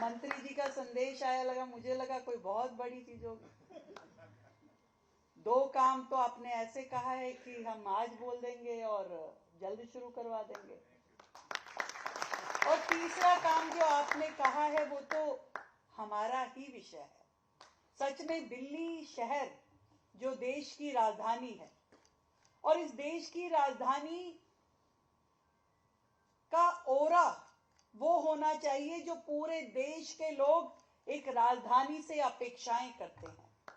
मंत्री जी का संदेश आया, लगा मुझे लगा कोई बहुत बड़ी चीज होगी। 2 काम तो आपने ऐसे कहा है कि हम आज बोल देंगे और जल्द शुरू करवा देंगे। और तीसरा काम जो आपने कहा है वो तो हमारा ही विषय है। सच में दिल्ली शहर जो देश की राजधानी है, और इस देश की राजधानी का ओरा वो होना चाहिए जो पूरे देश के लोग एक राजधानी से अपेक्षाएं करते हैं।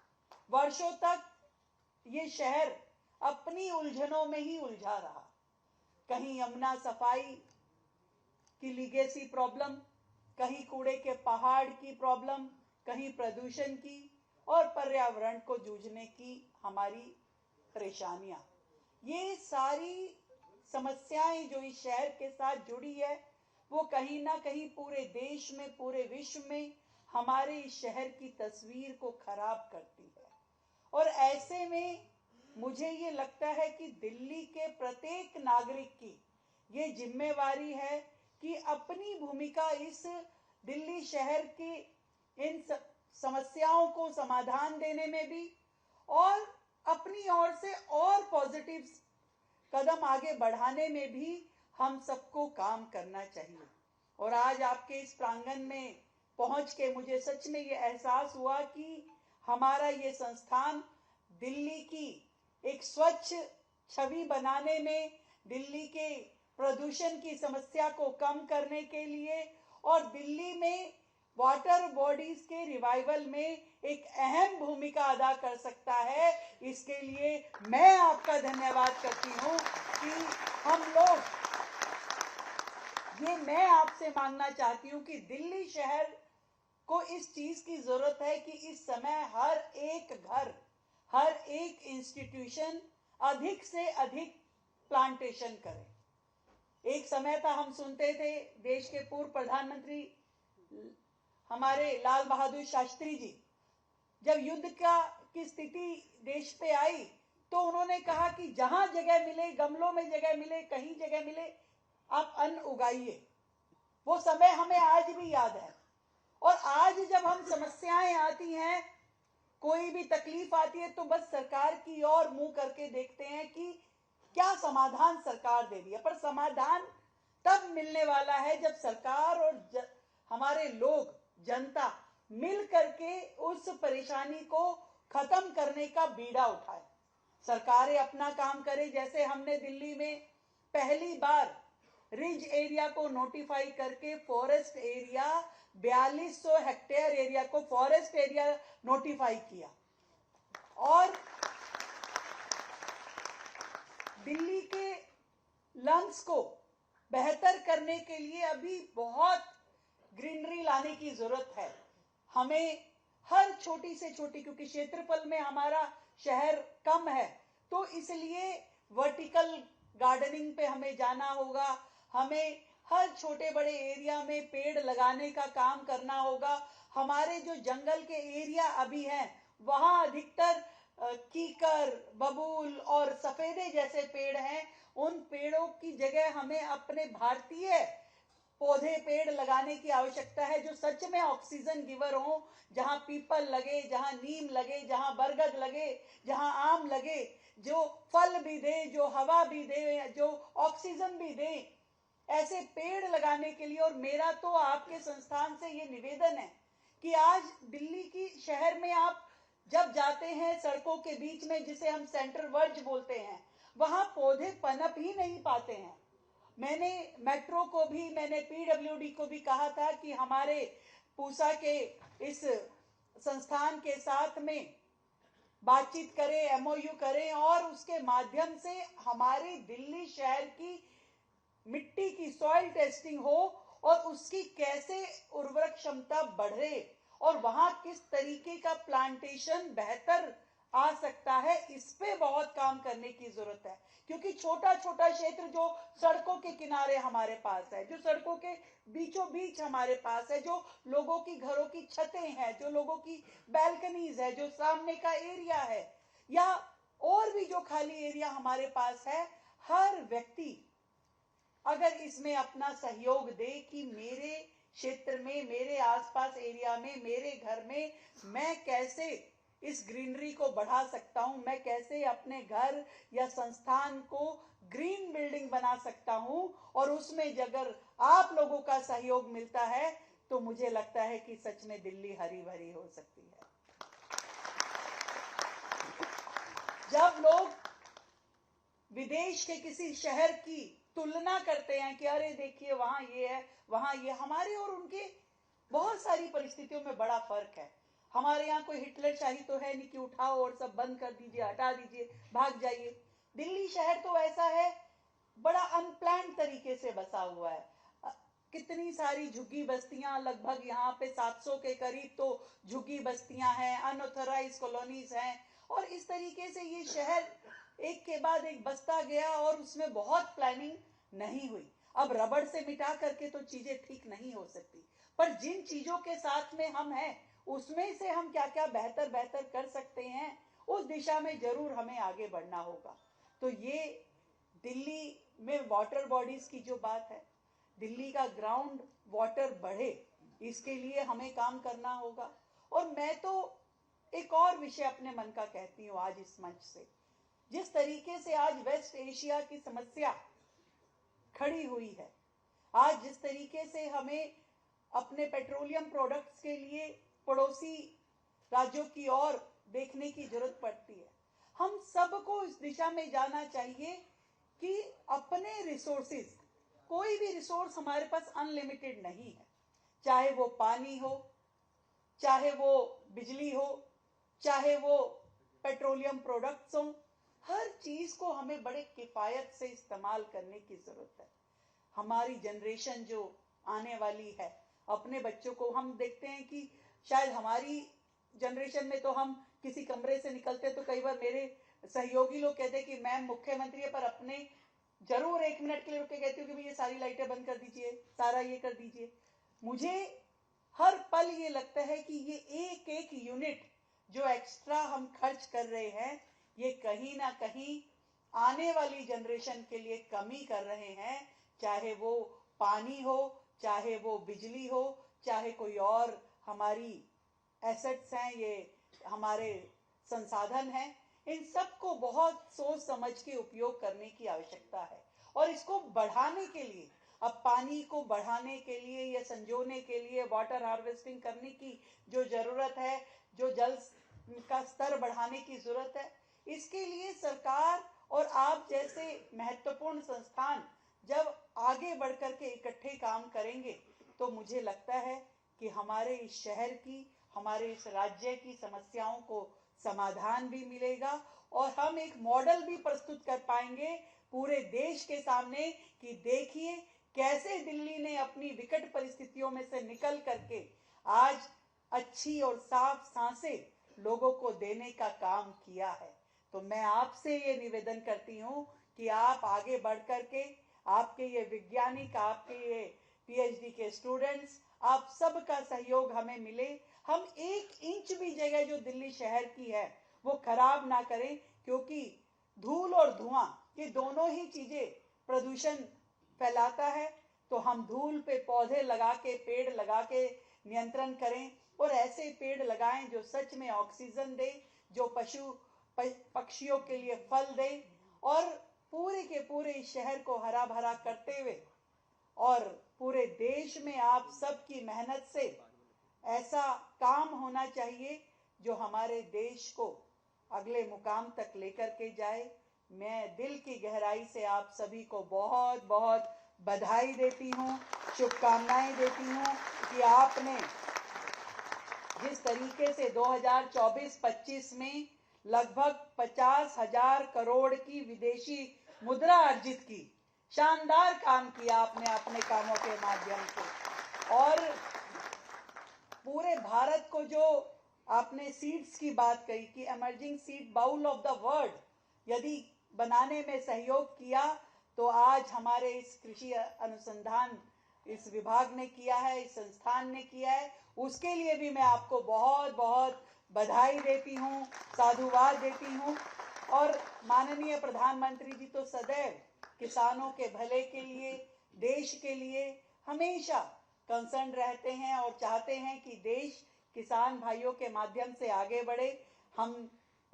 वर्षों तक ये शहर अपनी उलझनों में ही उलझा रहा। कहीं यमुना सफाई की लीगेसी प्रॉब्लम, कहीं कूड़े के पहाड़ की प्रॉब्लम, कहीं प्रदूषण की और पर्यावरण को जूझने की हमारी परेशानियां। ये सारी समस्याएं जो इस शहर के साथ जुड़ी है वो कहीं ना कहीं पूरे देश में, पूरे विश्व में हमारे इस शहर की तस्वीर को खराब करती है। और ऐसे में मुझे ये लगता है कि दिल्ली के प्रत्येक नागरिक की ये जिम्मेवारी है कि अपनी भूमिका इस दिल्ली शहर की इन समस्याओं को समाधान देने में भी और अपनी ओर से और पॉजिटिव कदम आगे बढ़ाने में भी हम सबको काम करना चाहिए। और आज आपके इस प्रांगण में पहुंच के मुझे सच में ये एहसास हुआ कि हमारा ये संस्थान दिल्ली की एक स्वच्छ छवि बनाने में, दिल्ली के प्रदूषण की समस्या को कम करने के लिए और दिल्ली में वाटर बॉडीज के रिवाइवल में एक अहम भूमिका अदा कर सकता है। इसके लिए मैं आपका धन्यवाद करती हूँ कि हम लोग, ये मैं आपसे मांगना चाहती हूँ कि दिल्ली शहर को इस चीज की जरूरत है कि इस समय हर एक घर, हर एक इंस्टीट्यूशन अधिक से अधिक प्लांटेशन करे। एक समय था हम सुनते थे देश के पूर्व प्रधानमंत्री हमारे लाल बहादुर शास्त्री जी, जब युद्ध की स्थिति देश पे आई तो उन्होंने कहा कि जहां जगह मिले, गमलों में जगह मिले, कहीं जगह मिले, आप अन्न उगाइए। वो समय हमें आज भी याद है। और आज जब हम समस्याएं आती हैं, कोई भी तकलीफ आती है, तो बस सरकार की ओर मुंह करके देखते हैं कि क्या समाधान सरकार दे दिया। पर समाधान तब मिलने वाला है जब सरकार और हमारे लोग, जनता मिल करके उस परेशानी को खत्म करने का बीड़ा उठाए। सरकारें अपना काम करें, जैसे हमने दिल्ली में पहली बार रिज एरिया को नोटिफाई करके फॉरेस्ट एरिया, 4200 हेक्टेयर एरिया को फॉरेस्ट एरिया नोटिफाई किया। और दिल्ली के लंग्स को बेहतर करने के लिए अभी बहुत ग्रीनरी लाने की जरूरत है। हमें हर छोटी से छोटी, क्योंकि क्षेत्रफल में हमारा शहर कम है, तो इसलिए वर्टिकल गार्डनिंग पे हमें जाना होगा। हमें हर छोटे बड़े एरिया में पेड़ लगाने का काम करना होगा। हमारे जो जंगल के एरिया अभी हैं वहां अधिकतर कीकर, बबूल और सफेदे जैसे पेड़ हैं। उन पेड़ों की जगह हमें अपने भारतीय पौधे, पेड़ लगाने की आवश्यकता है जो सच में ऑक्सीजन गिवर हो। जहां पीपल लगे, जहां नीम लगे, जहां बरगद लगे, जहां आम लगे, जो फल भी दे, जो हवा भी दे, जो ऑक्सीजन भी दे, ऐसे पेड़ लगाने के लिए। और मेरा तो आपके संस्थान से ये निवेदन है कि आज दिल्ली की शहर में आप जब जाते हैं सड़कों के बीच में, जिसे हम सेंट्रल वर्ज बोलते हैं, वहां पौधे पनप ही नहीं पाते हैं। मैंने मेट्रो को भी, मैंने पीडब्ल्यूडी को भी कहा था कि हमारे पूसा के इस संस्थान के साथ में बातचीत करें, एमओयू करें और उसके माध्यम से हमारे दिल्ली शहर की मिट्टी की सॉइल टेस्टिंग हो और उसकी कैसे उर्वरक क्षमता बढ़े और वहां किस तरीके का प्लांटेशन बेहतर आ सकता है, इस पे बहुत काम करने की जरूरत है। क्योंकि छोटा छोटा क्षेत्र जो सड़कों के किनारे हमारे पास है, जो सड़कों के बीचों बीच हमारे पास है, जो लोगों की घरों की छतें हैं, जो लोगों की बैल्कनीज है, जो सामने का एरिया है, या और भी जो खाली एरिया हमारे पास है, हर व्यक्ति अगर इसमें अपना सहयोग दे कि मेरे क्षेत्र में, मेरे आसपास एरिया में, मेरे घर में मैं कैसे इस ग्रीनरी को बढ़ा सकता हूं, मैं कैसे अपने घर या संस्थान को ग्रीन बिल्डिंग बना सकता हूं, और उसमें अगर आप लोगों का सहयोग मिलता है तो मुझे लगता है कि सच में दिल्ली हरी भरी हो सकती है। जब लोग विदेश के किसी शहर की तुलना करते हैं कि अरे देखिए वहां ये है, वहां ये, हमारे और उनके बहुत सारी परिस्थितियों में बड़ा फर्क है। हमारे यहाँ कोई हिटलर शाही तो है नहीं कि उठाओ और सब बंद कर दीजिए, हटा दीजिए, भाग जाइए। दिल्ली शहर तो ऐसा है, बड़ा अनप्लान्ड तरीके से बसा हुआ है। कितनी सारी झुग्गी बस्तियां, लगभग यहाँ पे 700 के करीब तो झुग्गी बस्तियां हैं, अनऑथराइज्ड कॉलोनीज हैं, और इस तरीके से ये शहर एक के बाद एक बसता गया और उसमें बहुत प्लानिंग नहीं हुई। अब रबड़ से मिटा करके तो चीजें ठीक नहीं हो सकती, पर जिन चीजों के साथ में हम हैं उसमें से हम क्या क्या बेहतर बेहतर कर सकते हैं, उस दिशा में जरूर हमें आगे बढ़ना होगा। तो ये दिल्ली में वाटर बॉडीज की जो बात है, दिल्ली का ग्राउंड वाटर बढ़े, इसके लिए हमें काम करना होगा। और मैं तो एक और विषय अपने मन का कहती हूँ आज इस मंच से, जिस तरीके से आज वेस्ट एशिया की समस्या खड़ी हुई है, आज जिस तरीके से हमें अपने पेट्रोलियम प्रोडक्ट्स के लिए पड़ोसी राज्यों की ओर देखने की जरूरत पड़ती है, हम सबको इस दिशा में जाना चाहिए कि अपने रिसोर्सेज, कोई भी रिसोर्स हमारे पास अनलिमिटेड नहीं है, चाहे वो पानी हो, चाहे वो बिजली हो, चाहे वो पेट्रोलियम प्रोडक्ट्स हो, हर चीज को हमें बड़े किफायत से इस्तेमाल करने की जरूरत है। हमारी जनरेशन जो आने वाली है, अपने बच्चों को हम देखते हैं कि शायद हमारी जनरेशन में तो हम किसी कमरे से निकलते तो कई बार मेरे सहयोगी लोग कहते कि मैम मुख्यमंत्री है, पर अपने जरूर 1 मिनट के लिए रुक के कहती हूँ कि ये सारी लाइटें बंद कर दीजिए, सारा ये कर दीजिए। मुझे हर पल ये लगता है कि ये एक एक यूनिट जो एक्स्ट्रा हम खर्च कर रहे हैं, ये कहीं ना कहीं आने वाली जनरेशन के लिए कमी कर रहे हैं, चाहे वो पानी हो, चाहे वो बिजली हो, चाहे कोई और हमारी एसेट्स हैं, ये हमारे संसाधन हैं, इन सबको बहुत सोच समझ के उपयोग करने की आवश्यकता है। और इसको बढ़ाने के लिए, अब पानी को बढ़ाने के लिए या संजोने के लिए, वाटर हार्वेस्टिंग करने की जो जरूरत है, जो जल का स्तर बढ़ाने की जरूरत है, इसके लिए सरकार और आप जैसे महत्वपूर्ण संस्थान जब आगे बढ़कर के इकट्ठे काम करेंगे तो मुझे लगता है कि हमारे इस शहर की, हमारे इस राज्य की समस्याओं को समाधान भी मिलेगा, और हम एक मॉडल भी प्रस्तुत कर पाएंगे पूरे देश के सामने कि देखिए कैसे दिल्ली ने अपनी विकट परिस्थितियों में से निकल करके आज अच्छी और साफ सांसें लोगों को देने का काम किया है। तो मैं आपसे ये निवेदन करती हूँ कि आप आगे बढ़ करके, आपके ये वैज्ञानिक, आपके ये पीएचडी के स्टूडेंट्स, आप सबका सहयोग हमें मिले, हम 1 इंच भी जगह जो दिल्ली शहर की है वो खराब ना करें, क्योंकि धूल और धुआं ये दोनों ही चीजें प्रदूषण फैलाता है। तो हम धूल पे पौधे लगा के, पेड़ लगा के नियंत्रण करें, और ऐसे पेड़ लगाएं जो सच में ऑक्सीजन दे, जो पशु पक्षियों के लिए फल दे, और पूरे के पूरे इस शहर को हरा भरा करते हुए, और पूरे देश में आप सबकी मेहनत से ऐसा काम होना चाहिए जो हमारे देश को अगले मुकाम तक लेकर के जाए। मैं दिल की गहराई से आप सभी को बहुत बहुत बधाई देती हूँ, शुभकामनाएं देती हूँ कि आपने जिस तरीके से 2024-25 में लगभग 50,000 करोड़ की विदेशी मुद्रा अर्जित की, शानदार काम किया आपने अपने कामों के माध्यम से। और पूरे भारत को जो आपने सीड्स की बात कही कि emerging seed bowl of the world यदि बनाने में सहयोग किया, तो आज हमारे इस कृषि अनुसंधान इस विभाग ने किया है, इस संस्थान ने किया है, उसके लिए भी मैं आपको बहुत बहुत बधाई देती हूँ, साधुवाद देती हूँ। और माननीय प्रधानमंत्री जी तो सदैव किसानों के भले के लिए, देश के लिए हमेशा कंसर्न रहते हैं और चाहते हैं कि देश किसान भाइयों के माध्यम से आगे बढ़े। हम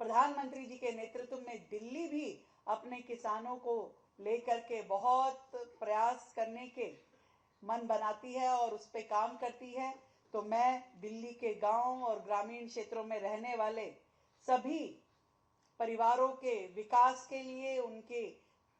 प्रधानमंत्री जी के नेतृत्व में दिल्ली भी अपने किसानों को लेकर के बहुत प्रयास करने के मन बनाती है और उस पर काम करती है। तो मैं दिल्ली के गांव और ग्रामीण क्षेत्रों में रहने वाले सभी परिवारों के विकास के लिए, उनके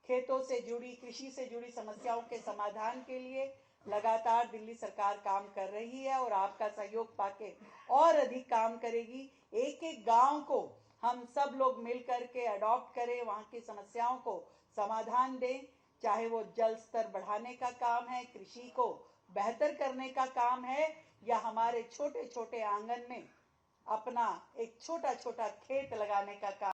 खेतों से जुड़ी, कृषि से जुड़ी समस्याओं के समाधान के लिए लगातार दिल्ली सरकार काम कर रही है और आपका सहयोग पाके और अधिक काम करेगी। एक एक गांव को हम सब लोग मिलकर के अडॉप्ट करें, वहां की समस्याओं को समाधान दें, चाहे वो जल स्तर बढ़ाने का काम है, कृषि को बेहतर करने का काम है, या हमारे छोटे छोटे आंगन में अपना एक छोटा छोटा खेत लगाने का काम